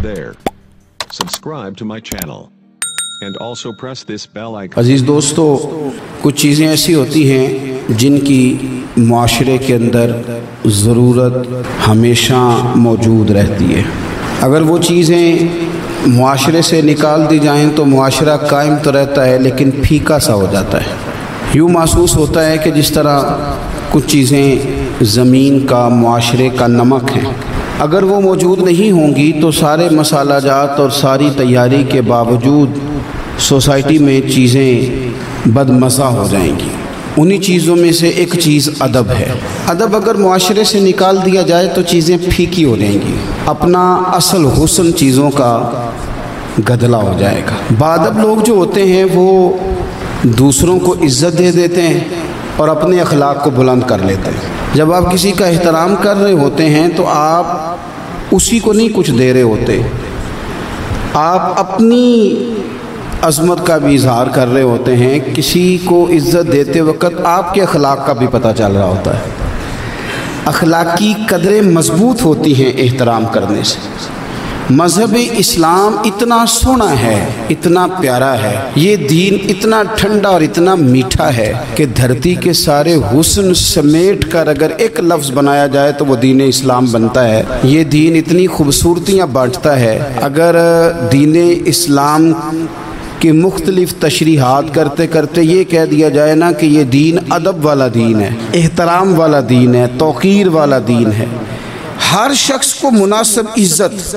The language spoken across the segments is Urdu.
there. Subscribe to my channel. And also press this bell icon. عزیز دوستو، کچھ چیزیں ایسی ہوتی ہیں جن کی معاشرے کے اندر ضرورت ہمیشہ موجود رہتی ہے۔ اگر وہ چیزیں معاشرے سے نکال دی جائیں تو معاشرہ قائم تو رہتا ہے لیکن پھیکا سا ہو جاتا ہے۔ یوں محسوس ہوتا ہے کہ جس طرح کچھ چیزیں زمین کا، معاشرے کا نمک ہیں، اگر وہ موجود نہیں ہوں گی تو سارے مسالہ جات اور ساری تیاری کے باوجود سوسائٹی میں چیزیں بدمزہ ہو جائیں گی۔ انہی چیزوں میں سے ایک چیز ادب ہے۔ ادب اگر معاشرے سے نکال دیا جائے تو چیزیں پھیکی ہو جائیں گی، اپنا اصل حسن چیزوں کا گدلا ہو جائے گا۔ باادب لوگ جو ہوتے ہیں وہ دوسروں کو عزت دے دیتے ہیں اور اپنے اخلاق کو بلند کر لیتے ہیں۔ جب آپ کسی کا احترام کر رہے ہوتے ہیں تو آپ اسی کو نہیں کچھ دے رہے ہوتے، آپ اپنی عظمت کا بھی اظہار کر رہے ہوتے ہیں۔ کسی کو عزت دیتے وقت آپ کے اخلاق کا بھی پتہ چل رہا ہوتا ہے۔ اخلاقی قدریں مضبوط ہوتی ہیں احترام کرنے سے۔ مذہب اسلام اتنا سونا ہے، اتنا پیارا ہے، یہ دین اتنا ٹھنڈا اور اتنا میٹھا ہے کہ دھرتی کے سارے حسن سمیٹ کر اگر ایک لفظ بنایا جائے تو وہ دین اسلام بنتا ہے۔ یہ دین اتنی خوبصورتیاں بانٹتا ہے، اگر دین اسلام کہ مختلف تشریحات کرتے کرتے یہ کہہ دیا جائے نا کہ یہ دین ادب والا دین ہے، احترام والا دین ہے، توقیر والا دین ہے، ہر شخص کو مناسب عزت،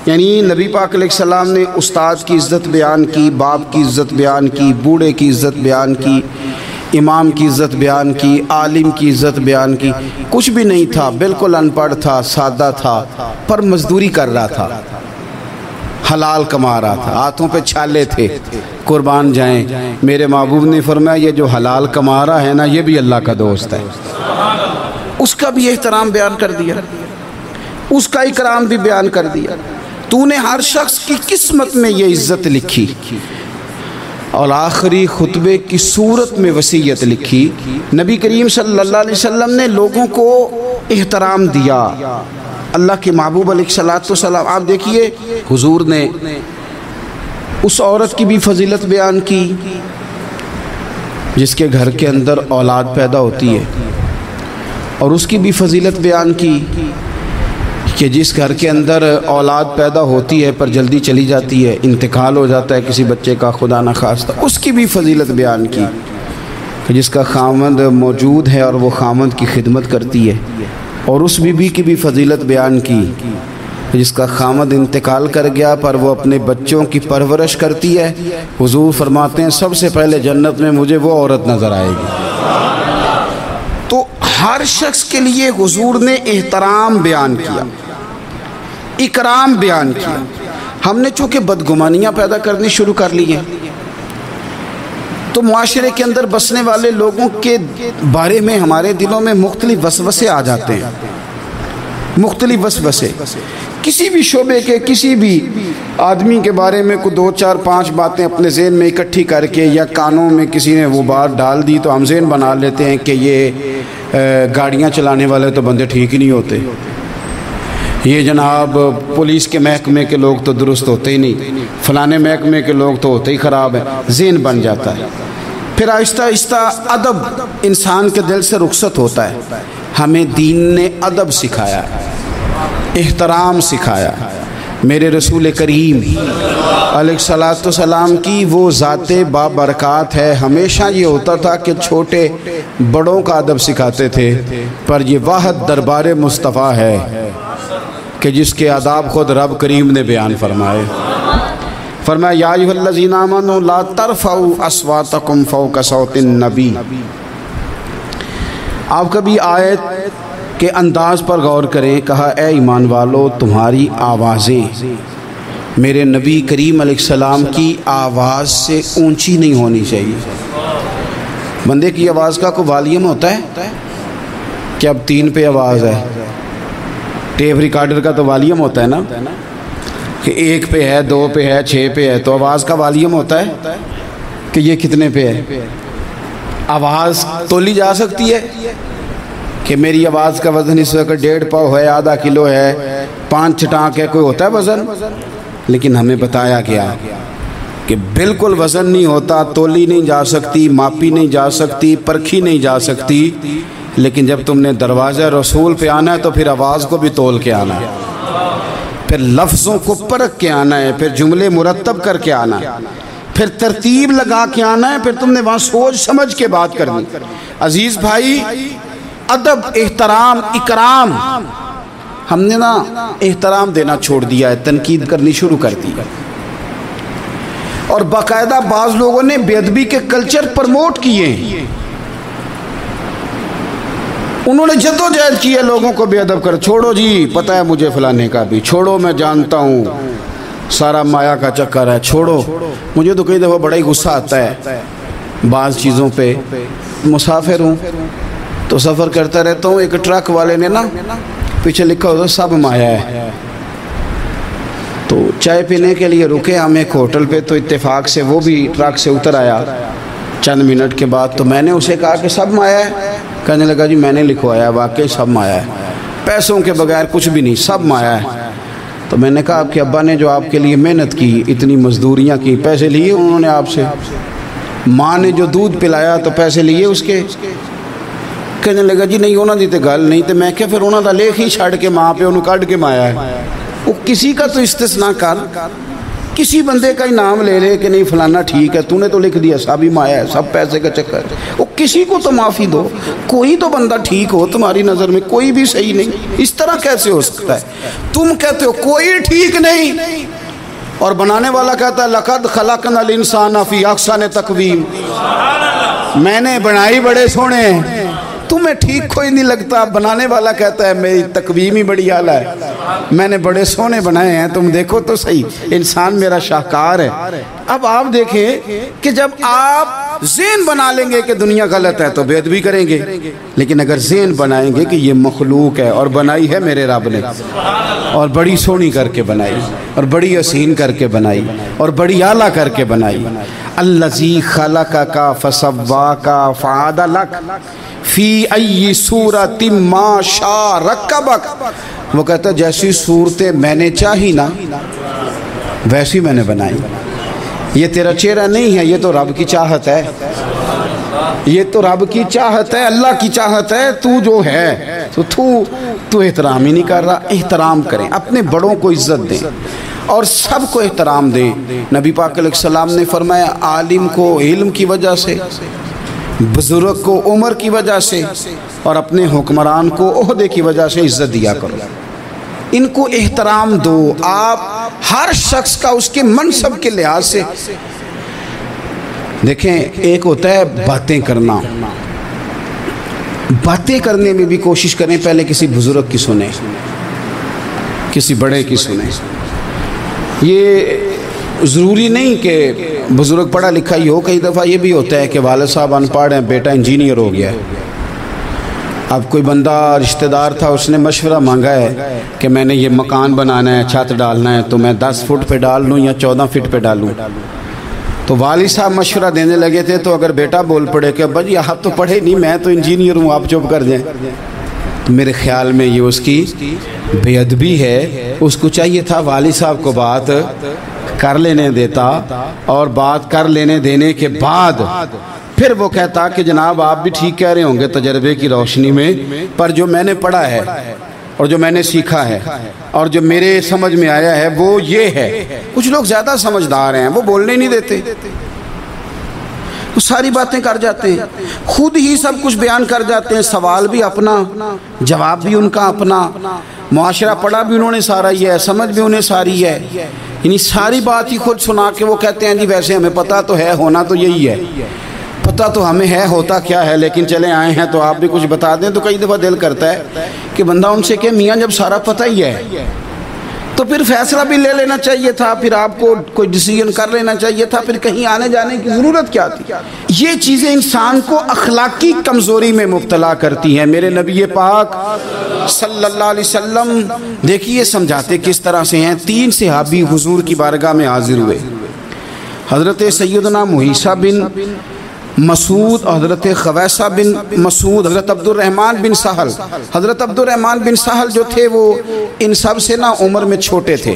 یعنی نبی پاک علیہ السلام نے استاد کی عزت بیان کی، باپ کی عزت بیان کی، بوڑھے کی عزت بیان کی، امام کی عزت بیان کی، عالم کی عزت بیان کی۔ کچھ بھی نہیں تھا، بالکل ان پڑھ تھا، سادہ تھا، پر مزدوری کر رہا تھا، حلال کما رہا تھا، ہاتھوں پہ چھالے تھے، قربان جائیں۔ میرے محبوب نے فرمایا یہ جو حلال کما رہا ہے نا یہ بھی اللہ کا دوست ہے۔ اس کا بھی احترام بیان کر دیا، اس کا اکرام بھی بیان کر دیا۔ تو نے ہر شخص کی قسمت میں یہ عزت لکھی اور آخری خطبے کی صورت میں وصیت لکھی۔ نبی کریم صلی اللہ علیہ وسلم نے لوگوں کو احترام دیا۔ اللہ کے محبوب علیہ السلام، آپ دیکھیے حضور نے اس عورت کی بھی فضیلت بیان کی جس کے گھر کے اندر اولاد پیدا ہوتی ہے، اور اس کی بھی فضیلت بیان کی کہ جس گھر کے اندر اولاد پیدا ہوتی ہے پر جلدی چلی جاتی ہے، انتقال ہو جاتا ہے کسی بچے کا خدا نخواستہ، اس کی بھی فضیلت بیان کی کہ جس کا خامند موجود ہے اور وہ خامند کی خدمت کرتی ہے، اور اس بیوی کی بھی فضیلت بیان کی جس کا خامند انتقال کر گیا پر وہ اپنے بچوں کی پرورش کرتی ہے۔ حضور فرماتے ہیں سب سے پہلے جنت میں مجھے وہ عورت نظر آئے گی۔ تو ہر شخص کے لیے حضور نے احترام بیان کیا، اکرام بیان کیا۔ ہم نے چونکہ بدگمانیاں پیدا کرنی شروع کر لی ہیں تو معاشرے کے اندر بسنے والے لوگوں کے بارے میں ہمارے دلوں میں مختلف وسوسے آ جاتے ہیں، مختلف وسوسے۔ کسی بھی شعبے کے کسی بھی آدمی کے بارے میں کوئی 2 4 5 باتیں اپنے ذہن میں اکٹھی کر کے یا کانوں میں کسی نے وہ بات ڈال دی تو ہم ذہن بنا لیتے ہیں کہ یہ گاڑیاں چلانے والے تو بندے ٹھیک ہی نہیں ہوتے، یہ جناب پولیس کے محکمے کے لوگ تو درست ہوتے ہی نہیں، فلانے محکمے کے لوگ تو ہوتے ہی خراب ہیں، ذہن بن جاتا ہے۔ پھر آہستہ آہستہ ادب انسان کے دل سے رخصت ہوتا ہے۔ ہمیں دین نے ادب سکھایا، احترام سکھایا۔ میرے رسول کریم علیہ السلام کی وہ ذات بابرکات ہے، ہمیشہ یہ ہوتا تھا کہ چھوٹے بڑوں کا ادب سکھاتے تھے، پر یہ واحد دربار مصطفیٰ ہے کہ جس کے آداب خود رب کریم نے بیان فرمائے۔ فرمایا یا ایھا الذین آمنوا لا ترفعوا اصواتکم فوق صوت النبی۔ آپ کبھی آیت کے انداز پر غور کریں، کہا اے ایمان والو تمہاری آوازیں میرے نبی کریم علیہ السلام کی آواز سے اونچی نہیں ہونی چاہیے۔ بندے کی آواز کا کوئی والیوم ہوتا ہے کہ اب 3 پہ آواز ہے، ٹیپ ریکارڈر کا تو والیوم ہوتا ہے نا کہ 1 پہ ہے، 2 پہ ہے، 6 پہ ہے، تو آواز کا والیوم ہوتا ہے کہ یہ کتنے پہ ہے۔ آواز تولی جا سکتی ہے کہ میری آواز کا وزن اس وقت 1.5 پاؤ ہے، آدھا کلو ہے، 5 چٹان کے کوئی ہوتا ہے وزن؟ لیکن ہمیں بتایا گیا کہ بالکل وزن نہیں ہوتا، تولی نہیں جا سکتی، ماپی نہیں جا سکتی، پرکھی نہیں جا سکتی، لیکن جب تم نے دروازہ رسول پہ آنا ہے تو پھر آواز کو بھی تول کے آنا ہے، پھر لفظوں کو پرکھ کے آنا ہے، پھر جملے مرتب کر کے آنا ہے، پھر ترتیب لگا کے آنا ہے، پھر تم نے وہاں سوچ سمجھ کے بات کرنی۔ عزیز بھائی، ادب، احترام، اکرام، ہم نے نا احترام دینا چھوڑ دیا ہے، تنقید کرنی شروع کر دی، اور باقاعدہ بعض لوگوں نے بے ادبی کے کلچر پرموٹ کیے ہیں، انہوں نے جدوجہد کی ہے لوگوں کو بے ادب کر، چھوڑو جی پتہ ہے مجھے فلانے کا بھی، چھوڑو میں جانتا ہوں سارا مایا کا چکر ہے، چھوڑو۔ مجھے تو کئی دفعہ بڑا ہی غصہ آتا ہے بعض چیزوں پہ، مسافر ہوں تو سفر کرتا رہتا ہوں، ایک ٹرک والے نے نا پیچھے لکھا ہوتا سب مایا ہے، تو چائے پینے کے لیے رکے ہم ایک ہوٹل پہ، تو اتفاق سے وہ بھی ٹرک سے اتر آیا چند منٹ کے بعد، تو میں نے اسے کہا کہ سب مایا ہے؟ کہنے لگا جی میں نے لکھوایا، واقعی سب مایا ہے، پیسوں کے بغیر کچھ بھی نہیں، سب مایا ہے۔ تو میں نے کہا آپ کے ابا نے جو آپ کے لیے محنت کی، اتنی مزدوریاں کی، پیسے لیے انہوں نے آپ سے؟ ماں نے جو دودھ پلایا تو پیسے لیے اس کے؟ کہنے لگا جی نہیں انہوں نے تے گل نہیں، تو میں کہ پھر انہوں دا لکھ ہی چھڑ کے ماں پہ انہوں کٹ کے مایا ہے۔ وہ کسی کا تو استثناء کر، کسی بندے کا ہی نام لے لے کہ نہیں فلانا ٹھیک ہے، تو نے تو لکھ دیا سب ہی مایا ہے، سب پیسے کا چکر ہے، وہ کسی کو تو معافی دو، کوئی تو بندہ ٹھیک ہو تمہاری نظر میں، کوئی بھی صحیح نہیں، اس طرح کیسے ہو سکتا ہے؟ تم کہتے ہو کوئی ٹھیک نہیں، اور بنانے والا کہتا ہے لقد خلقنا الانسان فی احسن تقویم، میں نے بنائی بڑے سونے ہیں، تمہیں ٹھیک کوئی نہیں لگتا، بنانے والا کہتا ہے میری تقویم ہی بڑی اعلیٰ ہے، میں نے بڑے سونے بنائے ہیں، تم دیکھو تو صحیح، انسان میرا شاہکار ہے۔ اب آپ دیکھیں کہ جب آپ ذہن بنا لیں گے کہ دنیا غلط ہے تو بے ادبی کریں گے، لیکن اگر ذہن بنائیں گے کہ یہ مخلوق ہے اور بنائی ہے میرے رب نے، اور بڑی سونی کر کے بنائی، اور بڑی حسین کر کے بنائی، اور بڑی اعلیٰ کر کے بنائی، الذی خلقک فسواک فعدلک فی ای صورت ما شاء رکبک، وہ کہتا ہے جیسی صورتیں میں نے چاہی نا ویسی میں نے بنائی، یہ تیرا چہرہ نہیں ہے، یہ تو رب کی چاہت ہے، یہ تو رب کی چاہت ہے، اللہ کی چاہت ہے، تو جو ہے تو احترام ہی نہیں کر رہا۔ احترام کریں، اپنے بڑوں کو عزت دیں اور سب کو احترام دیں۔ نبی پاک علیہ السلام نے فرمایا عالم کو علم کی وجہ سے، بزرگ کو عمر کی وجہ سے، اور اپنے حکمران کو عہدے کی وجہ سے عزت دیا کرو، ان کو احترام دو۔ آپ ہر شخص کا اس کے منصب کے لحاظ سے دیکھیں، ایک ہوتا ہے باتیں کرنا، باتیں کرنے میں بھی کوشش کریں پہلے کسی بزرگ کی سنیں، کسی بڑے کی سنیں۔ یہ ضروری نہیں کہ بزرگ پڑھا لکھا ہی ہو، کئی دفعہ یہ بھی ہوتا ہے کہ والد صاحب ان پڑھ ہیں، بیٹا انجینئر ہو گیا ہے، اب کوئی بندہ رشتہ دار تھا، اس نے مشورہ مانگا ہے کہ میں نے یہ مکان بنانا ہے، چھت ڈالنا ہے، تو میں 10 فٹ پہ ڈال لوں یا 14 فٹ پہ ڈالوں؟ تو والد صاحب مشورہ دینے لگے تھے، تو اگر بیٹا بول پڑے کہ ابا جی آپ تو پڑھے نہیں، میں تو انجینئر ہوں، آپ چپ کر جائیں، تو میرے خیال میں یہ اس کی بے ادبی ہے۔ اس کو چاہیے تھا والد صاحب کو بات کر لینے دیتا، اور بات کر لینے دینے کے بعد پھر وہ کہتا کہ جناب آپ بھی ٹھیک کہہ رہے ہوں گے تجربے کی روشنی میں، پر جو میں نے پڑھا ہے اور جو میں نے سیکھا ہے اور جو میرے سمجھ میں آیا ہے وہ یہ ہے۔ کچھ لوگ زیادہ سمجھدار ہیں، وہ بولنے نہیں دیتے، وہ ساری باتیں کر جاتے ہیں، خود ہی سب کچھ بیان کر جاتے ہیں، سوال بھی اپنا، جواب بھی ان کا اپنا، معاشرہ پڑھا بھی انہوں نے سارا ہی ہے، سمجھ بھی انہیں ساری ہے، یعنی ساری بات ہی خود سنا کے وہ کہتے ہیں جی ویسے ہمیں پتہ تو ہے، ہونا تو یہی ہے، پتہ تو ہمیں ہے ہوتا کیا ہے، لیکن چلے آئے ہیں تو آپ بھی کچھ بتا دیں۔ تو کئی دفعہ دل کرتا ہے کہ بندہ ان سے کہ میاں جب سارا پتہ ہی ہے تو پھر فیصلہ بھی لے لینا چاہیے تھا، پھر آپ کو کوئی ڈیسیژن کر لینا چاہیے تھا، پھر کہیں آنے جانے کی ضرورت کیا تھی؟ یہ چیزیں انسان کو اخلاقی کمزوری میں مبتلا کرتی ہیں۔ میرے نبی پاک صلی اللہ علیہ وسلم دیکھیے سمجھاتے کس طرح سے ہیں۔ 3 صحابی حضور کی بارگاہ میں حاضر ہوئے، حضرت سیدنا مہیثہ بن مسعود، حضرت خویصہ بن مسعود، حضرت عبد الرحمن بن سہل. حضرت عبد الرحمن بن سہل جو تھے وہ ان سب سے نا عمر میں چھوٹے تھے،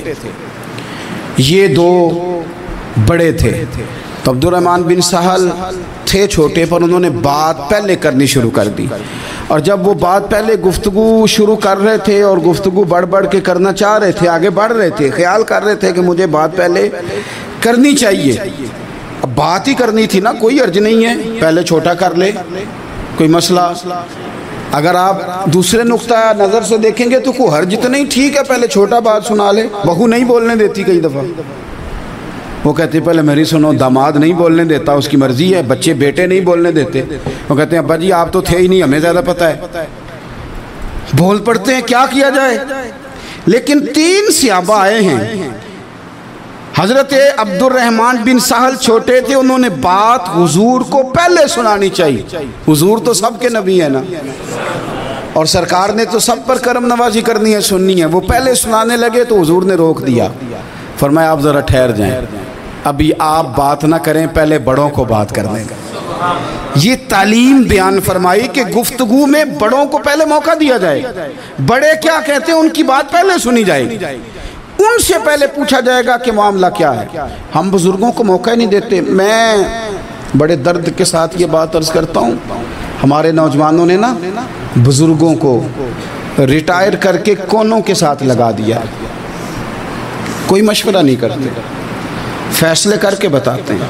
یہ دو بڑے تھے. تو عبد الرحمن بن سہل تھے چھوٹے پر انہوں نے بات پہلے کرنی شروع کر دی، اور جب وہ بات پہلے گفتگو شروع کر رہے تھے اور گفتگو بڑھ بڑھ کے کرنا چاہ رہے تھے، آگے بڑھ رہے تھے، خیال کر رہے تھے کہ مجھے بات پہلے کرنی چاہیے. اب بات ہی کرنی تھی نا، کوئی حرج نہیں ہے، پہلے چھوٹا کر لے، کوئی مسئلہ. اگر آپ دوسرے نقطہ نظر سے دیکھیں گے تو کوئی حرج تو نہیں، ٹھیک ہے پہلے چھوٹا بات سنا لے. بہو نہیں بولنے دیتی کئی دفعہ، وہ کہتے ہیں پہلے میری سنو. داماد نہیں بولنے دیتا، اس کی مرضی ہے. بچے بیٹے نہیں بولنے دیتے، وہ کہتے ہیں ابا جی آپ تو تھے ہی نہیں، ہمیں زیادہ پتہ ہے. بول پڑتے ہیں، کیا کیا جائے. لیکن 3 صحابہ آئے ہیں. حضرت عبد الرحمن بن سہل چھوٹے تھے، انہوں نے بات حضور کو پہلے سنانی چاہیے. حضور تو سب کے نبی ہیں نا، اور سرکار نے تو سب پر کرم نوازی کرنی ہے، سننی ہے. وہ پہلے سنانے لگے تو حضور نے روک دیا، فرمایا آپ ذرا ٹھہر جائیں، ابھی آپ بات نہ کریں، پہلے بڑوں کو بات کرنے کا. یہ تعلیم بیان فرمائی کہ گفتگو میں بڑوں کو پہلے موقع دیا جائے. بڑے کیا کہتے ہیں ان کی بات پہلے سنی جائے گی، ان سے پہلے پوچھا جائے گا کہ معاملہ کیا ہے. ہم بزرگوں کو موقع نہیں دیتے. میں بڑے درد کے ساتھ یہ بات عرض کرتا ہوں، ہمارے نوجوانوں نے نا بزرگوں کو ریٹائر کر کے کونوں کے ساتھ لگا دیا. کوئی مشورہ نہیں کرتے، فیصلے کر کے بتاتے ہیں.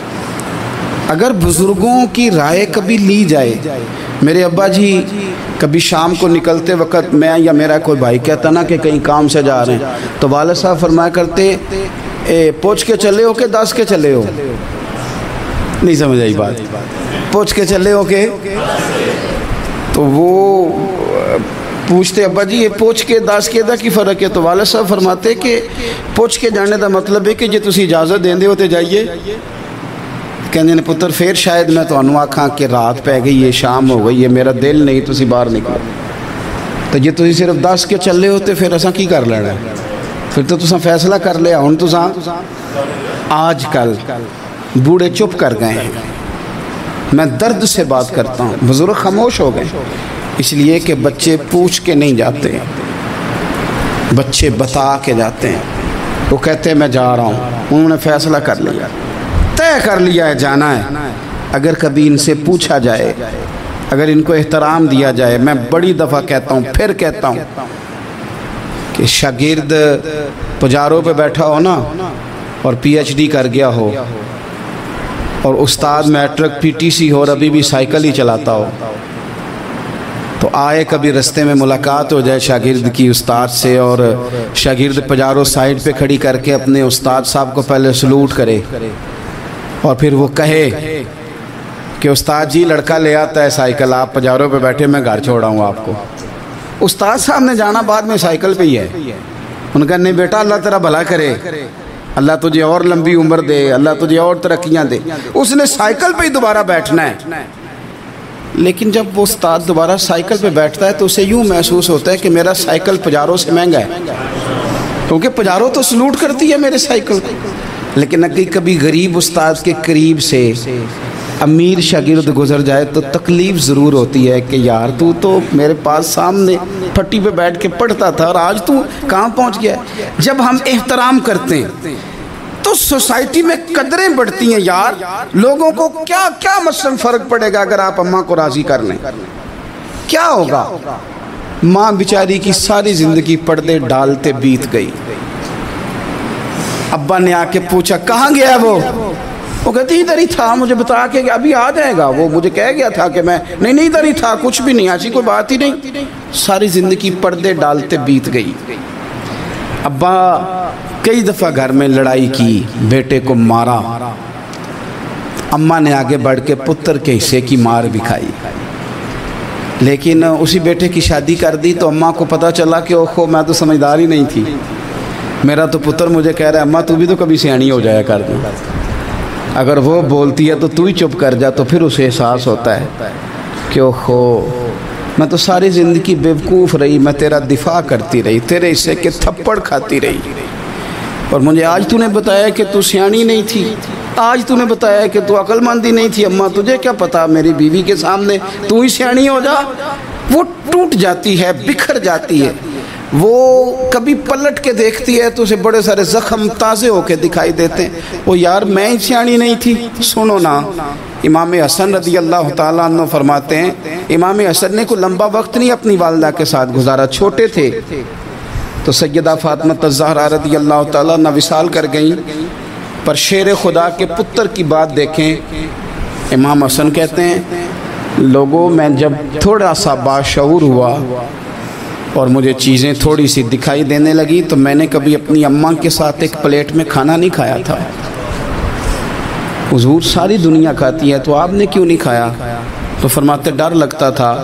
اگر بزرگوں کی رائے کبھی لی جائے، میرے ابا جی کبھی شام کو نکلتے وقت میں یا میرا کوئی بھائی کہتا نا کہ کہیں کام سے جا رہے ہیں، تو والد صاحب فرمایا کرتے پوچھ کے چلے ہو کہ 10 کے چلے ہو. نہیں سمجھ آئی بات. پوچھ کے چلے ہو کہ، تو وہ پوچھتے ابا جی یہ پوچھ کے 10 کے دا کی فرق ہے. تو والد صاحب فرماتے کہ پوچھ کے جانے دا مطلب ہے کہ جے تسی اجازت دیں دے ہوتے جائیے. کہنے نے پتر پھر شاید میں تو انو آکھاں کہ رات پہ گئی ہے، شام ہو گئی ہے، میرا دل نہیں تسی باہر نکل. تو جے تسی صرف 10 کے چلے ہوتے پھر اساں کی کر لینا ہے، پھر تو تساں فیصلہ کر لیا. ہن تساں آج کل بوڑھے چپ کر گئے ہیں. میں درد سے بات کرتا ہوں، بزرگ خاموش ہو گئے، اس لیے کہ بچے پوچھ کے نہیں جاتے، بچے بتا کے جاتے ہیں. وہ کہتے ہیں میں جا رہا ہوں، انہوں نے فیصلہ کر لیا، طے کر لیا ہے جانا ہے. اگر کبھی ان سے پوچھا جائے، اگر ان کو احترام دیا جائے. میں بڑی دفعہ کہتا ہوں، پھر کہتا ہوں کہ شاگرد پجاروں پہ بیٹھا ہو نا اور PhD کر گیا ہو، اور استاد میٹرک PTC ہو اور ابھی بھی سائیکل ہی چلاتا ہو، تو آئے کبھی رستے میں ملاقات ہو جائے شاگرد کی استاد سے، اور شاگرد پجارو سائیڈ پہ کھڑی کر کے اپنے استاد صاحب کو پہلے سلوٹ کرے، اور پھر وہ کہے کہ استاد جی لڑکا لے آتا ہے سائیکل، آپ پجاروں پہ بیٹھے، میں گھر چھوڑا ہوں آپ کو. استاد صاحب نے جانا بعد میں سائیکل پہ ہی ہے. ان کا نہیں بیٹا اللہ تیرا بھلا کرے، اللہ تجھے اور لمبی عمر دے، اللہ تجھے اور ترقیاں دے. اس نے سائیکل پہ ہی دوبارہ بیٹھنا ہے. لیکن جب وہ استاد دوبارہ سائیکل پہ بیٹھتا ہے تو اسے یوں محسوس ہوتا ہے کہ میرا سائیکل پجاروں سے مہنگا ہے، کیونکہ پجاروں تو سلوٹ کرتی ہے میرے سائیکل کو. لیکن اگر کبھی غریب استاد کے قریب سے امیر شاگرد گزر جائے تو تکلیف ضرور ہوتی ہے کہ یار تو میرے پاس سامنے پھٹی پہ بیٹھ کے پڑھتا تھا اور آج تو کہاں پہنچ گیا. جب ہم احترام کرتے ہیں تو سوسائٹی میں قدریں بڑھتی ہیں. یار لوگوں کو کیا مثلاً فرق پڑے گا اگر آپ اماں کو راضی کر لیں؟ کیا ہوگا؟ ماں بیچاری کی ساری زندگی پردے ڈالتے بیت گئی. ابا نے آ کے پوچھا کہاں گیا وہ کہتی ادھر ہی تھا، مجھے بتا کے ابھی آ جائے گا. وہ مجھے کہہ گیا تھا کہ میں نہیں ادھر ہی تھا، کچھ بھی نہیں، ایسی کوئی بات ہی نہیں. ساری زندگی پردے ڈالتے بیت گئی. ابا کئی دفعہ گھر میں لڑائی کی، بیٹے کو مارا. اماں نے آگے بڑھ کے پتر کے حصے کی مار بھی کھائی، لیکن اسی بیٹے کی شادی کر دی تو اماں کو پتہ چلا کہ اوہو میں تو سمجھدار ہی نہیں تھی، میرا تو پتر مجھے کہہ رہا ہے اماں تو بھی تو کبھی سیانی ہو جایا کر دیں. اگر وہ بولتی ہے تو ہی چپ کر جا، تو پھر اسے احساس ہوتا ہے کہ اوہو میں تو ساری زندگی بیوقوف رہی، میں تیرا دفاع کرتی رہی، تیرے حصے کے تھپڑ کھاتی رہی، اور مجھے آج تو نے بتایا کہ تو سیانی نہیں تھی. آج تو نے بتایا کہ تو عقل مندی نہیں تھی اماں، تجھے کیا پتا میری بیوی کے سامنے تو ہی سیاਣੀ ہو جا۔ وہ ٹوٹ جاتی ہے، بکھر جاتی ہے، وہ کبھی پلٹ کے دیکھتی ہے تو اسے بڑے سارے زخم تازے ہو کے دکھائی دیتے ہیں، وہ یار میں ہی سیاਣੀ نہیں تھی۔ سنو نا، امام حسن رضی اللہ تعالیٰ عنہ فرماتے ہیں، امام حسن نے کوئی لمبا وقت نہیں اپنی والدہ کے ساتھ گزارا، چھوٹے تھے تو سیدہ فاطمہ الزہرا رضی اللہ تعالیٰ عنہ وصال کر گئیں۔ پر شیر خدا کے پتر کی بات دیکھیں، امام حسن کہتے ہیں لوگوں میں جب تھوڑا سا باشعور ہوا اور مجھے چیزیں تھوڑی سی دکھائی دینے لگی تو میں نے کبھی اپنی اماں کے ساتھ ایک پلیٹ میں کھانا نہیں کھایا تھا۔ حضور ساری دنیا کھاتی ہے تو آپ نے کیوں نہیں کھایا؟ تو فرماتے ڈر لگتا تھا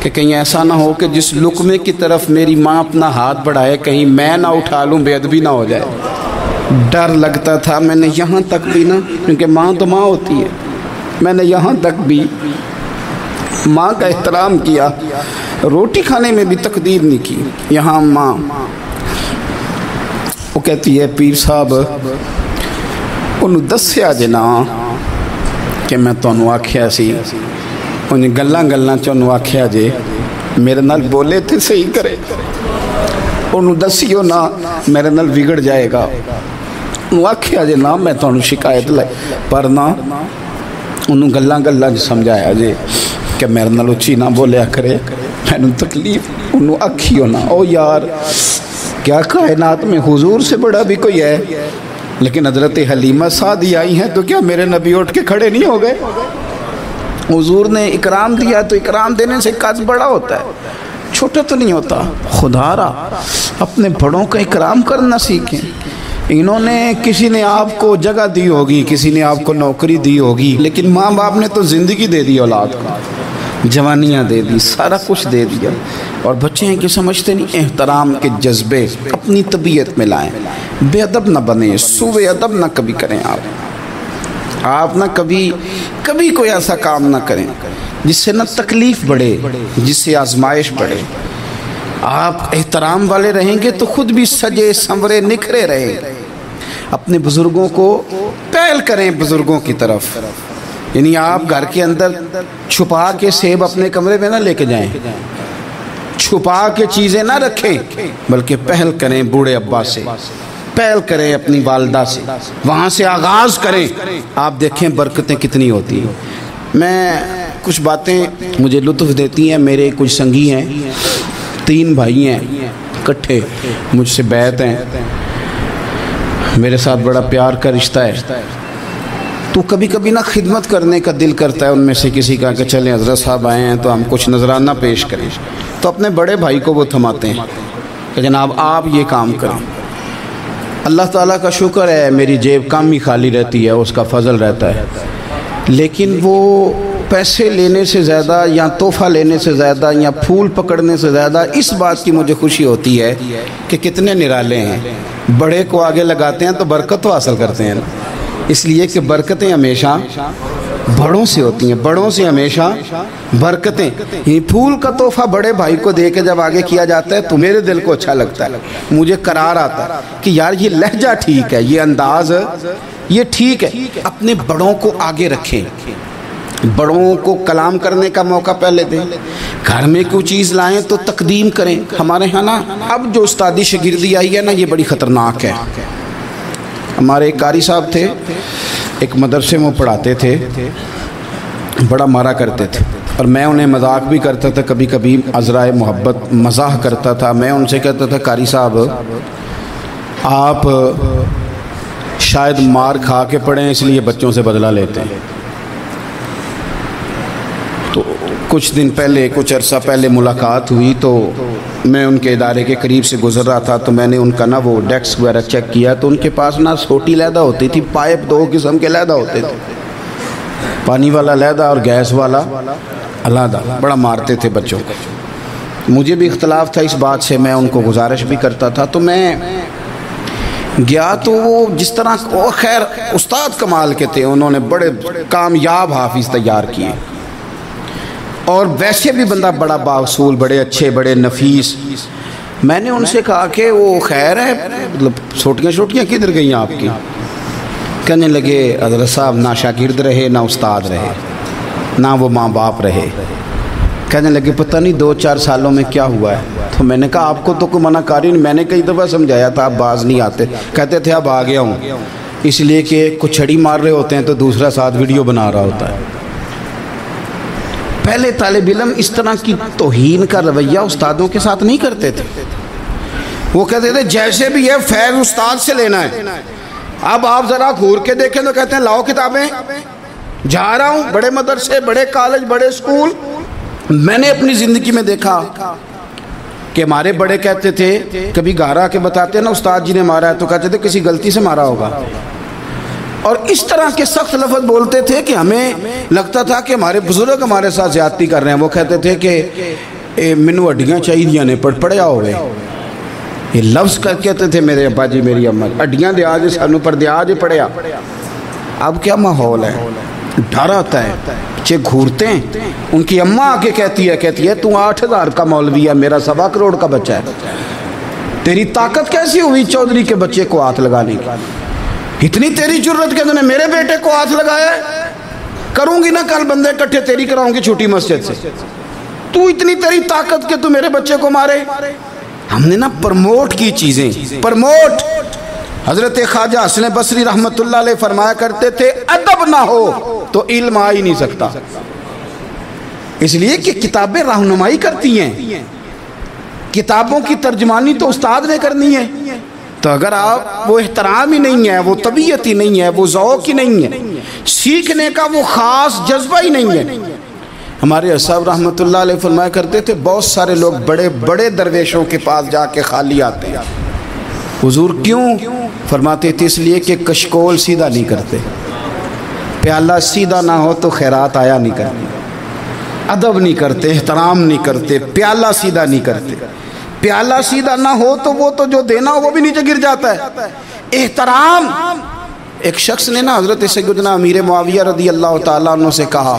کہ کہیں ایسا نہ ہو کہ جس لقمے کی طرف میری ماں اپنا ہاتھ بڑھائے کہیں میں نہ اٹھا لوں، بے ادبی نہ ہو جائے۔ ڈر لگتا تھا، میں نے یہاں تک بھی نا، کیونکہ ماں تو ماں ہوتی ہے، میں نے یہاں تک بھی ماں کا احترام کیا، روٹی کھانے میں بھی تقدیر نہیں کی۔ یہاں ماں وہ کہتی ہے پیر صاحب انہوں دسیا جنا کہ میں تانوں آکھیا سی، انہیں گلاں چانوں آکھیا جے میرے نال بولے تھے صحیح کرے، انہوں دسیو نا میرے نال بگڑ جائے گا، انہوں آکھیا جے نا میں تانوں شکایت لائے، پر نا انہوں گلاں سمجھایا جے کہ میرے نال اچھی نہ بولیا کرے، میں نے تکلیف، انہوں آکھیو نا۔ او یار کیا کائنات میں حضور سے بڑا بھی کوئی ہے؟ لیکن حضرت حلیمہ سعدی آئی ہیں تو کیا میرے نبی اٹھ کے کھڑے نہیں ہو گئے؟ حضور نے اکرام دیا تو اکرام دینے سے قد بڑا ہوتا ہے، چھوٹا تو نہیں ہوتا۔ خدا را اپنے بڑوں کا اکرام کرنا سیکھیں۔ انہوں نے کسی نے آپ کو جگہ دی ہوگی، کسی نے آپ کو نوکری دی ہوگی، لیکن ماں باپ نے تو زندگی دے دی اولاد کو، جوانیاں دے دی، سارا کچھ دے دیا، اور بچے ہیں کہ سمجھتے نہیں۔ احترام کے جذبے اپنی طبیعت میں لائیں، بے ادب نہ بنیں، سوء ادب نہ کبھی کریں، آپ نہ کبھی کوئی ایسا کام نہ کریں جس سے نہ تکلیف بڑھے، جس سے آزمائش بڑھے۔ آپ احترام والے رہیں گے تو خود بھی سجے سنورے نکھرے رہیں۔ اپنے بزرگوں کو پہل کریں بزرگوں کی طرف، یعنی آپ گھر کے اندر چھپا کے سیب اپنے کمرے میں نہ لے کے جائیں، چھپا کے چیزیں نہ رکھیں، بلکہ پہل کریں بوڑھے ابا سے، پہل کریں اپنی والدہ سے، وہاں سے آغاز کریں، آپ دیکھیں برکتیں کتنی ہوتی ہیں۔ میں کچھ باتیں مجھے لطف دیتی ہیں، میرے کچھ سنگی ہیں، 3 بھائی ہیں کٹھے، مجھ سے بیعت ہیں، میرے ساتھ بڑا پیار کا رشتہ ہے، تو کبھی کبھی نہ خدمت کرنے کا دل کرتا ہے ان میں سے کسی کا کہ چلیں حضرت صاحب آئے ہیں تو ہم کچھ نذرانہ پیش کریں، تو اپنے بڑے بھائی کو وہ تھماتے ہیں کہ جناب آپ یہ کام کریں۔ اللہ تعالیٰ کا شکر ہے میری جیب کم ہی خالی رہتی ہے، اس کا فضل رہتا ہے، لیکن وہ پیسے لینے سے زیادہ یا تحفہ لینے سے زیادہ یا پھول پکڑنے سے زیادہ اس بات کی مجھے خوشی ہوتی ہے کہ کتنے نرالے ہیں، بڑے کو آگے لگاتے ہیں تو برکت تو حاصل کرتے ہیں، اس لیے کہ برکتیں ہمیشہ بڑوں سے ہوتی ہیں، بڑوں سے ہمیشہ برکتیں۔ یہ پھول کا تحفہ بڑے بھائی کو دے کے جب آگے کیا جاتا ہے تو میرے دل کو اچھا لگتا ہے، مجھے قرار آتا ہے کہ یار یہ لہجہ ٹھیک ہے، یہ انداز یہ ٹھیک ہے۔ اپنے بڑوں کو آگے رکھیں، بڑوں کو کلام کرنے کا موقع پہلے دیں، گھر میں کوئی چیز لائیں تو تقدیم کریں۔ ہمارے ہاں نا اب جو استادی شاگردی آئی ہے نا یہ بڑی خطرناک ہے۔ ہمارے ایک قاری صاحب تھے، ایک مدرسے میں پڑھاتے تھے، بڑا مارا کرتے تھے، اور میں انہیں مذاق بھی کرتا تھا، کبھی کبھی عذرائے محبت مزاح کرتا تھا۔ میں ان سے کہتا تھا قاری صاحب آپ شاید مار کھا کے پڑھیں اس لیے بچوں سے بدلہ لیتے ہیں۔ تو کچھ دن پہلے، کچھ عرصہ پہلے ملاقات ہوئی تو میں ان کے ادارے کے قریب سے گزر رہا تھا، تو میں نے ان کا نا وہ ڈیسک وغیرہ چیک کیا تو ان کے پاس نا سوٹی علیحدہ ہوتی تھی، پائپ 2 قسم کے علیحدہ ہوتے تھے، پانی والا علیحدہ اور گیس والا علیحدہ، بڑا مارتے تھے بچوں کو۔ مجھے بھی اختلاف تھا اس بات سے، میں ان کو گزارش بھی کرتا تھا، تو میں گیا تو وہ جس طرح وہ خیر استاد کمال کے تھے، انہوں نے بڑے کامیاب حافظ تیار کیے، اور ویسے بھی بندہ بڑا بااصول، بڑے اچھے، بڑے نفیس۔ میں نے ان سے کہا کہ وہ خیر ہے، مطلب چھوٹیاں کدھر گئیں آپ کی؟ کہنے لگے حضرت صاحب نہ شاگرد رہے نہ استاد رہے نہ وہ ماں باپ رہے. کہنے لگے پتہ نہیں 2-4 سالوں میں کیا ہوا ہے. تو میں نے کہا آپ کو تو کوئی منع کاری نہیں, میں نے کئی دفعہ سمجھایا تھا آپ باز نہیں آتے. کہتے تھے اب آ گیا ہوں, اس لیے کہ کچھ چھڑی مار رہے ہوتے ہیں تو دوسرا ساتھ ویڈیو بنا رہا ہوتا ہے. پہلے طالب علم اس طرح کی توہین کا رویہ استادوں کے ساتھ نہیں کرتے تھے. وہ کہتے تھے جیسے بھی ہے فیض استاد سے لینا ہے. اب آپ ذرا گھور کے دیکھیں تو کہتے ہیں لاؤ کتابیں, جا رہا ہوں بڑے مدرسے بڑے کالج بڑے اسکول. میں نے اپنی زندگی میں دیکھا کہ ہمارے بڑے کہتے تھے, کبھی گھر آ کے بتاتے ہیں نا استاد جی نے مارا ہے, تو کہتے تھے کسی غلطی سے مارا ہوگا. اور اس طرح کے سخت لفظ بولتے تھے کہ ہمیں لگتا تھا کہ ہمارے بزرگ ہمارے ساتھ زیادتی کر رہے ہیں. وہ کہتے تھے کہ منو ہڈیاں چاہیے نے پڑھیا ہوئے. یہ لفظ کہتے تھے میرے ابا جی میری اماں, ہڈیاں دیا جی سانو پر دیا جی پڑھیا. اب کیا ماحول ہے, ڈر آتا ہے, بچے گھورتے ہیں. ان کی اماں آگے کہتی ہے تو 8,000 کا مولوی ہے, میرا 1.25 کروڑ کا بچہ ہے, تیری طاقت کیسی ہوئی چودھری کے بچے کو ہاتھ لگانے کی؟ اتنی تیری جرت کہ نے میرے بیٹے کو ہاتھ لگایا ہے؟ کروں گی نا کل بندے کٹھے تیری کراؤں گی چھوٹی مسجد سے. تو اتنی تیری طاقت کہ تو میرے بچے کو مارے. ہم نے نا پرموٹ کی چیزیں, پرموٹ. حضرت خواجہ حسن بصری رحمت اللہ علیہ فرمایا کرتے تھے ادب نہ ہو تو علم آ ہی نہیں سکتا. اس لیے کہ کتابیں رہنمائی کرتی ہیں, کتابوں کی ترجمانی تو استاد نے کرنی ہے. تو اگر آپ وہ احترام ہی نہیں ہے, وہ طبیعت ہی نہیں ہے, وہ ذوق ہی نہیں ہے, سیکھنے کا وہ خاص جذبہ ہی نہیں ہے. ہمارے صاحب رحمت اللہ علیہ فرمایا کرتے تھے بہت سارے لوگ بڑے بڑے درویشوں کے پاس جا کے خالی آتے ہیں. حضور کیوں؟ فرماتے تھے اس لیے کہ کشکول سیدھا نہیں کرتے, پیالہ سیدھا نہ ہو تو خیرات آیا نہیں کرتے, ادب نہیں کرتے, احترام نہیں کرتے, پیالہ سیدھا نہیں کرتے. پیالہ سیدھا نہ ہو تو وہ تو جو دینا ہو وہ بھی نیچے گر جاتا ہے. احترام. ایک شخص نے نا حضرت سیدنا امیر معاویہ رضی اللہ تعالیٰ عنہ سے کہا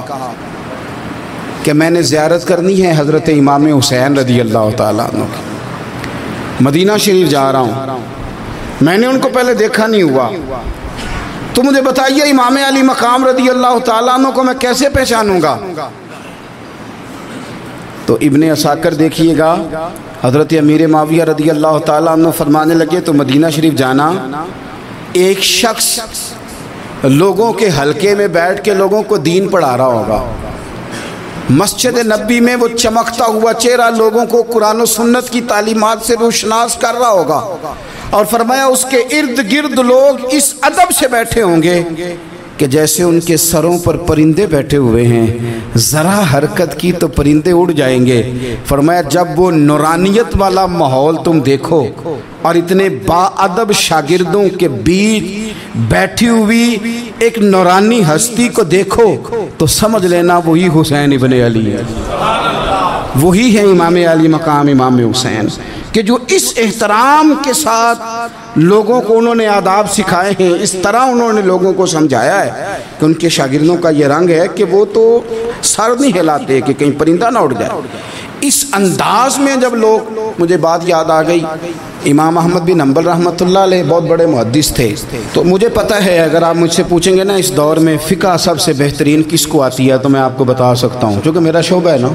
کہ میں نے زیارت کرنی ہے حضرت امام حسین رضی اللہ تعالیٰ عنہ کی, مدینہ شریف جا رہا ہوں, میں نے ان کو پہلے دیکھا نہیں ہوا, تو مجھے بتائیے امام علی مقام رضی اللہ تعالیٰ عنہ کو میں کیسے پہچانوں گا؟ تو ابن عساکر دیکھیے گا حضرت امیر معاویہ رضی اللہ تعالیٰ عنہ فرمانے لگے تو مدینہ شریف جانا, ایک شخص لوگوں کے حلقے میں بیٹھ کے لوگوں کو دین پڑھا رہا ہوگا, مسجد نبی میں وہ چمکتا ہوا چہرہ لوگوں کو قرآن و سنت کی تعلیمات سے روشناس کر رہا ہوگا, اور فرمایا اس کے ارد گرد لوگ اس ادب سے بیٹھے ہوں گے کہ جیسے ان کے سروں پر پرندے بیٹھے ہوئے ہیں, ذرا حرکت کی تو پرندے اڑ جائیں گے. فرمایا جب وہ نورانیت والا ماحول تم دیکھو اور اتنے با ادب شاگردوں کے بیچ بیٹھی ہوئی ایک نورانی ہستی کو دیکھو تو سمجھ لینا وہی حسین ابن علی ہے, وہی ہے امام علی مقام امام حسین, کہ جو اس احترام کے ساتھ لوگوں کو انہوں نے آداب سکھائے ہیں, اس طرح انہوں نے لوگوں کو سمجھایا ہے کہ ان کے شاگردوں کا یہ رنگ ہے کہ وہ تو سر نہیں ہلاتے کہ کہیں پرندہ نہ اڑ جائے. اس انداز میں جب لوگ, مجھے بات یاد آ گئی, امام احمد بن حنبل رحمۃ اللہ علیہ بہت بڑے محدث تھے, تو مجھے پتہ ہے اگر آپ مجھ سے پوچھیں گے نا اس دور میں فقہ سب سے بہترین کس کو آتی ہے تو میں آپ کو بتا سکتا ہوں, کیونکہ میرا شعبہ ہے نا.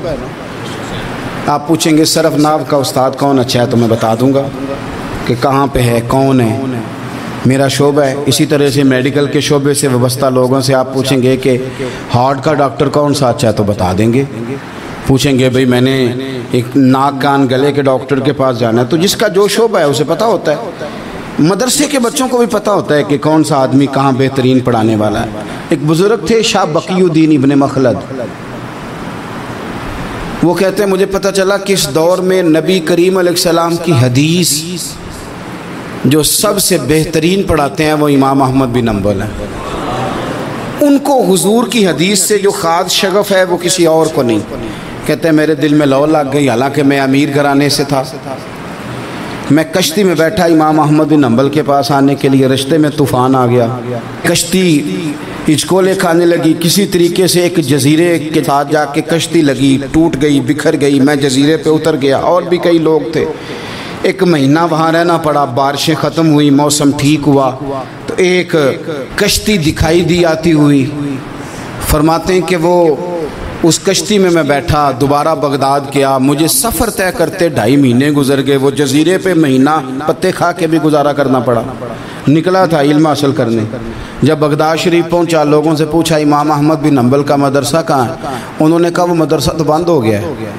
آپ پوچھیں گے صرف ناو کا استاد کون اچھا ہے تو میں بتا دوں گا کہ کہاں پہ ہے, کون ہے, میرا شعبہ ہے. اسی طرح سے میڈیکل کے شعبے سے وابستہ لوگوں سے آپ پوچھیں گے کہ ہارٹ کا ڈاکٹر کون سا اچھا ہے تو بتا دیں گے. پوچھیں گے بھئی میں نے ایک ناک کان گلے کے ڈاکٹر کے پاس جانا ہے, تو جس کا جو شعبہ ہے اسے پتہ ہوتا ہے. مدرسے کے بچوں کو بھی پتہ ہوتا ہے کہ کون سا آدمی کہاں بہترین پڑھانے والا ہے. ایک بزرگ تھے شاہ بقی الدین ابن مخلد, وہ کہتے ہیں مجھے پتہ چلا کہ اس دور میں نبی کریم علیہ السلام کی حدیث جو سب سے بہترین پڑھاتے ہیں وہ امام احمد بن حنبل ہیں. ان کو حضور کی حدیث سے جو خاص شغف ہے وہ کسی اور کو نہیں. کہتے ہیں میرے دل میں لو لگ گئی, حالانکہ میں امیر گھرانے سے تھا. میں کشتی میں بیٹھا امام احمد بن حنبل کے پاس آنے کے لیے, رشتے میں طوفان آ گیا, کشتی ہچکولے کھانے لگی, کسی طریقے سے ایک جزیرے کے ساتھ جا کے کشتی لگی, ٹوٹ گئی, بکھر گئی. میں جزیرے پہ اتر گیا, اور بھی کئی لوگ تھے. ایک مہینہ وہاں رہنا پڑا، بارشیں ختم ہوئی، موسم ٹھیک ہوا تو ایک کشتی دکھائی دی آتی ہوئی۔ فرماتے ہیں کہ وہ اس کشتی میں بیٹھا، دوبارہ بغداد گیا، مجھے سفر طے کرتے 2.5 مہینے گزر گئے، وہ جزیرے پہ مہینہ پتے کھا کے بھی گزارا کرنا پڑا۔ نکلا تھا علم حاصل کرنے، جب بغداد شریف پہنچا لوگوں سے پوچھا امام احمد بن حنبل کا مدرسہ کہاں ہے؟ انہوں نے کہا وہ مدرسہ تو بند ہو گیا ہے،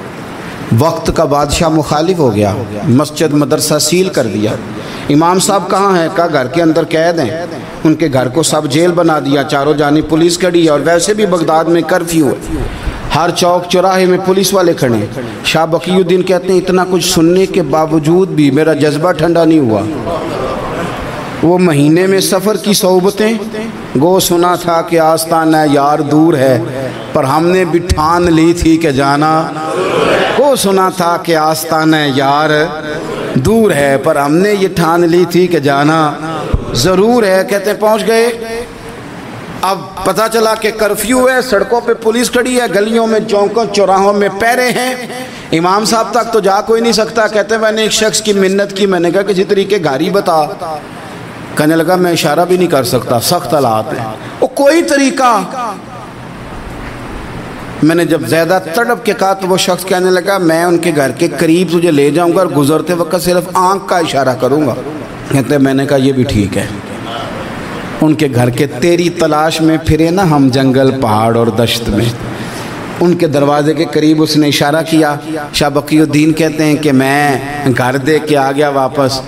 وقت کا بادشاہ مخالف ہو گیا، مسجد مدرسہ سیل کر دیا۔ امام صاحب کہاں ہیں؟ کہا گھر کے اندر قید ہیں۔ ان کے گھر کو سب جیل بنا دیا، چاروں جانب پولیس کھڑی ہے، اور ویسے بھی بغداد میں کرفیو ہے، ہر چوک چوراہے میں پولیس والے کھڑے ہیں۔ شاہ بقی الدین کہتے ہیں اتنا کچھ سننے کے باوجود بھی میرا جذبہ ٹھنڈا نہیں ہوا۔ وہ مہینے میں سفر کی صحبتیں، گو سنا تھا کہ آستانہ یار دور ہے، پر ہم نے بھی ٹھان لی تھی کہ جانا، گو سنا تھا کہ آستانہ یار دور ہے، پر ہم نے یہ ٹھان لی تھی کہ جانا ضرور ہے۔ کہتے ہیں پہنچ گئے، اب پتہ چلا کہ کرفیو ہے، سڑکوں پہ پولیس کھڑی ہے، گلیوں میں چوکوں چوراہوں میں پہرے ہیں، امام صاحب تک تو جا کوئی نہیں سکتا۔ کہتے ہیں میں نے ایک شخص کی منت کی، میں نے کہا کسی طریقے گاڑی بتا، کہنے لگا میں اشارہ بھی نہیں کر سکتا، سخت حالات ہیں، وہ کوئی طریقہ۔ میں نے جب زیادہ تڑپ کے کہا تو وہ شخص کہنے لگا میں ان کے گھر کے قریب تجھے لے جاؤں گا اور گزرتے وقت صرف آنکھ کا اشارہ کروں گا۔ کہتے ہیں میں نے کہا یہ بھی ٹھیک ہے۔ ان کے گھر کے تیری تلاش میں پھرے نا ہم جنگل پہاڑ اور دشت میں، ان کے دروازے کے قریب اس نے اشارہ کیا۔ شاہ بقی الدین کہتے ہیں کہ میں گھر دے کے آ گیا واپس۔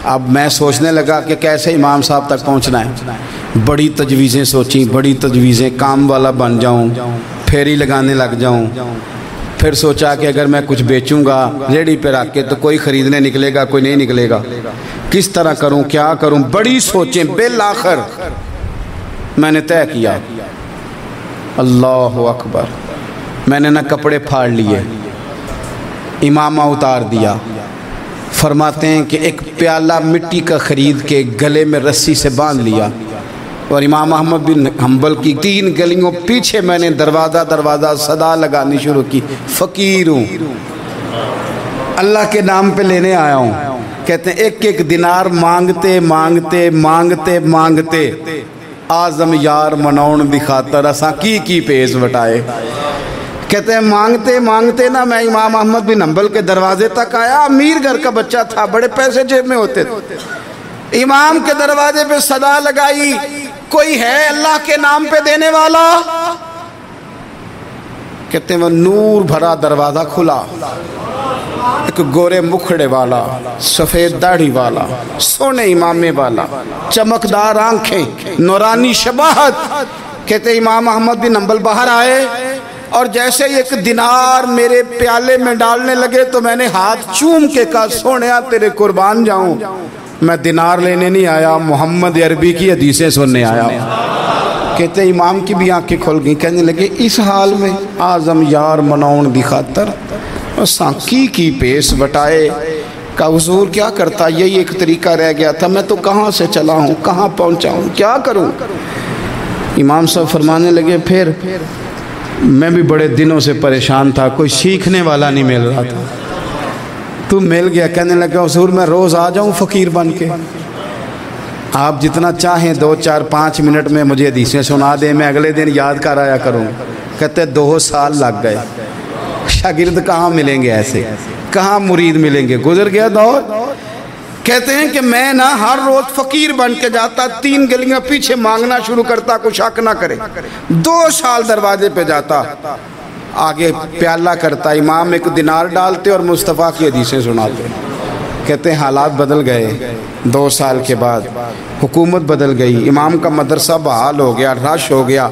اب میں سوچنے لگا کہ کیسے امام صاحب تک پہنچنا ہے، بڑی تجویزیں سوچیں، بڑی تجویزیں، کام والا بن جاؤں، پھیری لگانے لگ جاؤں۔ پھر سوچا کہ اگر میں کچھ بیچوں گا ریڑھی پہ رکھ کے تو کوئی خریدنے نکلے گا، کوئی نہیں نکلے گا، کس طرح کروں، کیا کروں، بڑی سوچیں۔ بالآخر میں نے طے کیا، اللہ اکبر، میں نے نہ کپڑے پھاڑ لیے، امامہ اتار دیا۔ فرماتے ہیں کہ ایک پیالہ مٹی کا خرید کے گلے میں رسی سے باندھ لیا، اور امام احمد بن حنبل کی 3 گلیوں پیچھے میں نے دروازہ دروازہ صدا لگانی شروع کی، فقیر ہوں، اللہ کے نام پہ لینے آیا ہوں۔ کہتے ہیں ایک ایک دینار مانگتے مانگتے مانگتے مانگتے آزم یار مناؤن دی خاطر اساں کی پیس وٹائے۔ کہتے ہیں مانگتے مانگتے نا میں امام احمد بن حنبل کے دروازے تک آیا، امیر گھر کا بچہ تھا، بڑے پیسے جیب میں ہوتے تھے۔ امام کے دروازے پہ صدا لگائی، کوئی ہے اللہ کے نام پہ دینے والا؟ کہتے ہیں وہ نور بھرا دروازہ کھلا، ایک گورے مکھڑے والا، سفید داڑھی والا، سونے امامے والا، چمکدار آنکھیں، نورانی شباہت۔ کہتے ہیں امام احمد بن حنبل باہر آئے، اور جیسے ایک دینار میرے پیالے میں ڈالنے لگے تو میں نے ہاتھ چوم کے کہا سونیا تیرے قربان جاؤں، میں دینار لینے نہیں آیا، محمد عربی کی حدیثیں سننے آیا۔ کہتے ہیں امام کی بھی آنکھیں کھل گئیں، کہنے لگے اس حال میں آزم یار مناؤن دی خاطر اساں کی پیس وٹائے۔ کہا حضور کیا کرتا، یہی ایک طریقہ رہ گیا تھا، میں تو کہاں سے چلا ہوں، کہاں پہنچا ہوں، کیا کروں؟ امام صاحب فرمانے لگے پھر میں بھی بڑے دنوں سے پریشان تھا، کوئی سیکھنے والا نہیں مل رہا تھا، تو مل گیا۔ کہنے لگا حضور میں روز آ جاؤں فقیر بن کے، آپ جتنا چاہیں 2 4 5 منٹ میں مجھے حدیثیں سنا دیں، میں اگلے دن یاد کر آیا کروں۔ کہتے 2 سال لگ گئے، شاگرد کہاں ملیں گے ایسے، کہاں مرید ملیں گے، گزر گیا دور۔ کہتے ہیں کہ میں نا ہر روز فقیر بن کے جاتا، 3 گلیاں پیچھے مانگنا شروع کرتا، کوئی شک نہ کرے۔ 2 سال دروازے پہ جاتا، آگے پیالہ کرتا، امام 1 دینار ڈالتے اور مصطفیٰ کی حدیثیں سناتے۔ کہتے ہیں حالات بدل گئے، 2 سال کے بعد حکومت بدل گئی، امام کا مدرسہ بحال ہو گیا، رش ہو گیا۔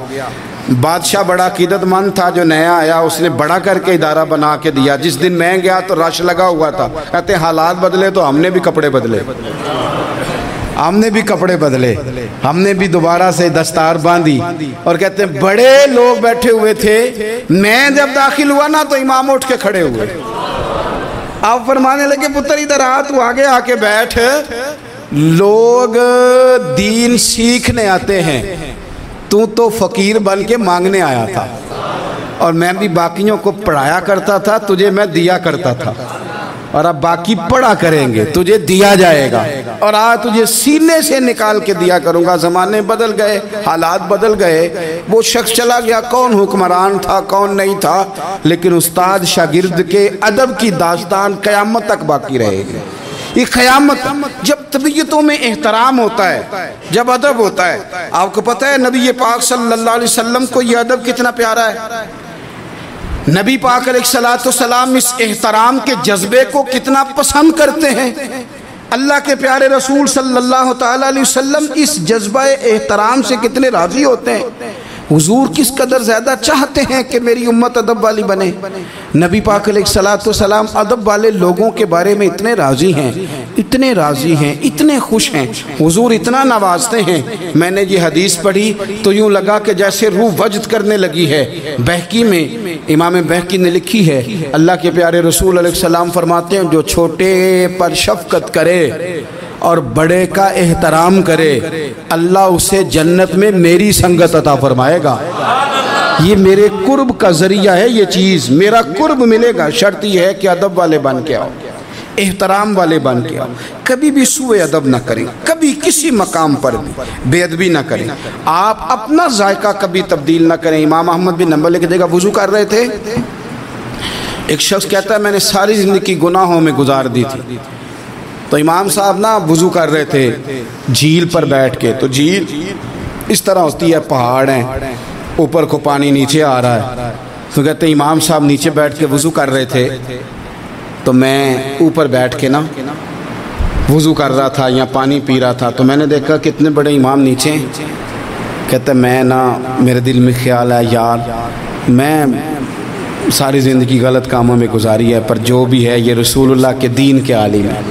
بادشاہ بڑا عقیدت مند تھا، جو نیا آیا اس نے بڑا کر کے ادارہ بنا کے دیا۔ جس دن میں گیا تو رش لگا ہوا تھا۔ کہتے ہیں حالات بدلے تو ہم نے بھی کپڑے بدلے، ہم نے بھی دوبارہ سے دستار باندھی، اور کہتے ہیں بڑے لوگ بیٹھے ہوئے تھے، میں جب داخل ہوا نا تو امام اٹھ کے کھڑے ہوئے۔ آپ فرمانے لگے پتر ادھر آ، تو آگے آ کے بیٹھ، لوگ دین سیکھنے آتے ہیں، تو فقیر بن کے مانگنے آیا تھا، اور میں بھی باقیوں کو پڑھایا کرتا تھا، تجھے میں دیا کرتا تھا۔ اور اب باقی پڑھا کریں گے، تجھے دیا جائے گا، اور آج تجھے سینے سے نکال کے دیا کروں گا۔ زمانے بدل گئے، حالات بدل گئے، وہ شخص چلا گیا، کون حکمران تھا کون نہیں تھا، لیکن استاد شاگرد کے ادب کی داستان قیامت تک باقی رہے گی۔ یہ قیامت، جب طبیعتوں میں احترام ہوتا ہے، جب ادب ہوتا ہے۔ آپ کو پتہ ہے نبی پاک صلی اللہ علیہ وسلم کو یہ ادب کتنا پیارا ہے؟ نبی پاک علیہ السلام اس احترام کے جذبے کو کتنا پسند کرتے ہیں۔ اللہ کے پیارے رسول صلی اللہ تعالیٰ علیہ وسلم اس جذبہ احترام سے کتنے راضی ہوتے ہیں۔ حضور کس قدر زیادہ چاہتے ہیں کہ میری امت ادب والی بنے۔ نبی پاک علیہ السلام ادب والے لوگوں کے بارے میں اتنے راضی ہیں، اتنے راضی ہیں، اتنے خوش ہیں، حضور اتنا نوازتے ہیں۔ میں نے یہ حدیث پڑھی تو یوں لگا کہ جیسے روح وجد کرنے لگی ہے۔ بہقی میں امام بہقی نے لکھی ہے، اللہ کے پیارے رسول علیہ السلام فرماتے ہیں جو چھوٹے پر شفقت کرے اور بڑے کا احترام کرے، اللہ اسے جنت میں میری سنگت عطا فرمائے گا۔ یہ میرے قرب کا ذریعہ ہے، یہ چیز میرا قرب ملے گا۔ شرط یہ ہے کہ ادب والے بن کے آؤ، احترام والے بن کے آؤ، کبھی بھی سوء ادب نہ کریں، کبھی کسی مقام پر بھی بے ادبی نہ کریں، آپ اپنا ذائقہ کبھی تبدیل نہ کریں۔ امام احمد بن حنبل کی جگہ وضو کر رہے تھے، ایک شخص کہتا ہے میں نے ساری زندگی گناہوں میں گزار دی تھی، تو امام صاحب نا وضو کر رہے تھے جھیل پر بیٹھ کے، تو جھیل اس طرح ہوتی ہے، پہاڑ ہیں، اوپر کو پانی نیچے آ رہا ہے، تو کہتے ہیں امام صاحب نیچے بیٹھ کے وضو کر رہے تھے، تو میں اوپر بیٹھ کے نا وضو کر رہا تھا یا پانی پی رہا تھا، تو میں نے دیکھا کتنے بڑے امام نیچے ہیں۔ کہتے ہیں میں نا میرے دل میں خیال ہے یار میں ساری زندگی غلط کاموں میں گزاری ہے، پر جو بھی ہے یہ رسول اللہ کے دین کے عالم ہے۔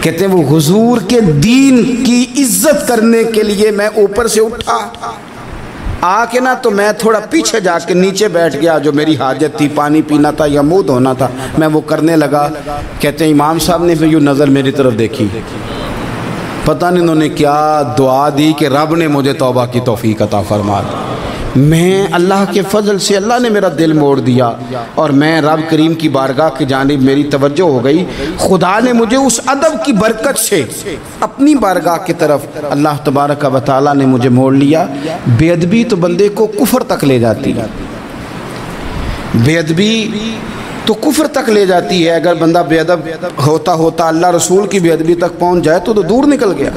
کہتے ہیں وہ حضور کے دین کی عزت کرنے کے لیے میں اوپر سے اٹھا آ کے نا، تو میں تھوڑا پیچھے جا کے نیچے بیٹھ گیا، جو میری حاجت تھی پانی پینا تھا یا منہ دھونا تھا میں وہ کرنے لگا۔ کہتے ہیں امام صاحب نے پھر یوں نظر میری طرف دیکھی، پتہ نہیں انہوں نے کیا دعا دی کہ رب نے مجھے توبہ کی توفیق عطا فرما دی۔ میں اللہ کے فضل سے اللہ نے میرا دل موڑ دیا اور میں رب کریم کی بارگاہ کی جانب میری توجہ ہو گئی، خدا نے مجھے اس ادب کی برکت سے اپنی بارگاہ کی طرف اللہ تبارک و تعالیٰ نے مجھے موڑ لیا۔ بے ادبی تو بندے کو کفر تک لے جاتی ہے، بے ادبی تو کفر تک لے جاتی ہے۔ اگر بندہ بے ادب ہوتا ہوتا اللہ رسول کی بے ادبی تک پہنچ جائے تو دور نکل گیا،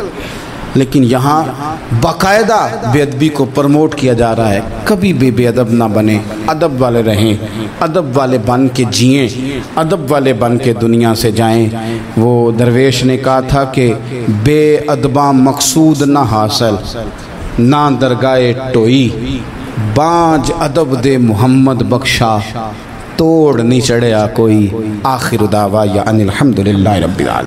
لیکن یہاں باقاعدہ بے ادبی کو پروموٹ کیا جا رہا ہے۔ کبھی بھی بے ادب نہ بنے، ادب والے رہیں، ادب والے بن کے جئیں، ادب والے بن کے دنیا سے جائیں۔ وہ درویش نے کہا تھا کہ بے ادباں مقصود نہ حاصل، نہ درگاہ ٹوئی، بانج ادب دے محمد بخشا، توڑ نہیں چڑھیا کوئی۔ آخر دعوایا ان الحمدللہ رب العالمین۔